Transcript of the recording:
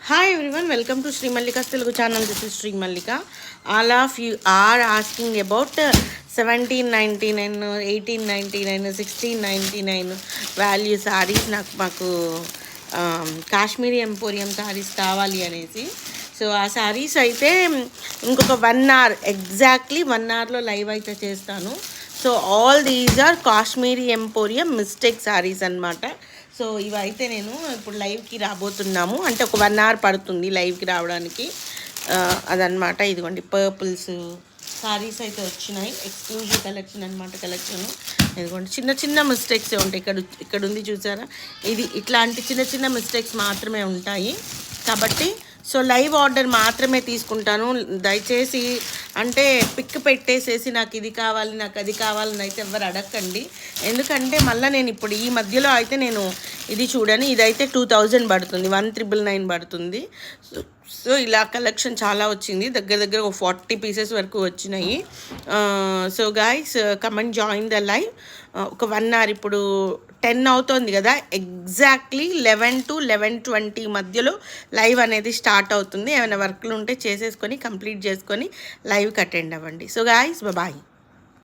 Hi everyone, welcome to Sri Mallika's Telugu channel. This is Sri Mallika. All of you are asking about 1799, 1899, 1699 value sarees. నాకు Kashmiri emporium saris కావాలి అనేసి. So ఆ సారీస్ అయితే ఇంకొక 1 hour exactly 1 hourలో live అయితే చేస్తాను. So all these are Kashmiri emporium mistake saris అన్నమాట. So ఇవైతే నేను ఇప్పుడు లైవ్కి రాబోతున్నాము, అంటే ఒక 1 hour పడుతుంది లైవ్కి రావడానికి. అదనమాట. ఇదిగోండి పర్పుల్స్ సారీస్ అయితే వచ్చినాయి, ఎక్స్క్లూజివ్ కలెక్షన్ అనమాట. కలెక్షన్ ఇదిగోండి, చిన్న చిన్న మిస్టేక్సే ఉంటాయి. ఇక్కడ ఉంది చూసారా, ఇది ఇట్లాంటి చిన్న చిన్న మిస్టేక్స్ మాత్రమే ఉంటాయి. కాబట్టి సో లైవ్ ఆర్డర్ మాత్రమే తీసుకుంటాను. దయచేసి అంటే పిక్ పెట్టేసేసి నాకు ఇది కావాలి నాకు అది కావాలని అయితే ఎవరు అడగండి. ఎందుకంటే మళ్ళీ నేను ఇప్పుడు ఈ మధ్యలో అయితే నేను ఇది చూడని, ఇదైతే 2000 పడుతుంది, 1999 పడుతుంది. సో ఇలా కలెక్షన్ చాలా వచ్చింది, దగ్గర ఒక 40 pieces వరకు వచ్చినాయి. So guys comment join the live. ఒక 1 hour, ఇప్పుడు 10 అవుతుంది కదా, ఎగ్జాక్ట్లీ 11 to 11:20 మధ్యలో లైవ్ అనేది స్టార్ట్ అవుతుంది. ఏమైనా వర్క్లు ఉంటే చేసేసుకొని కంప్లీట్ చేసుకొని లైవ్కి అటెండ్ అవ్వండి. So guys bye.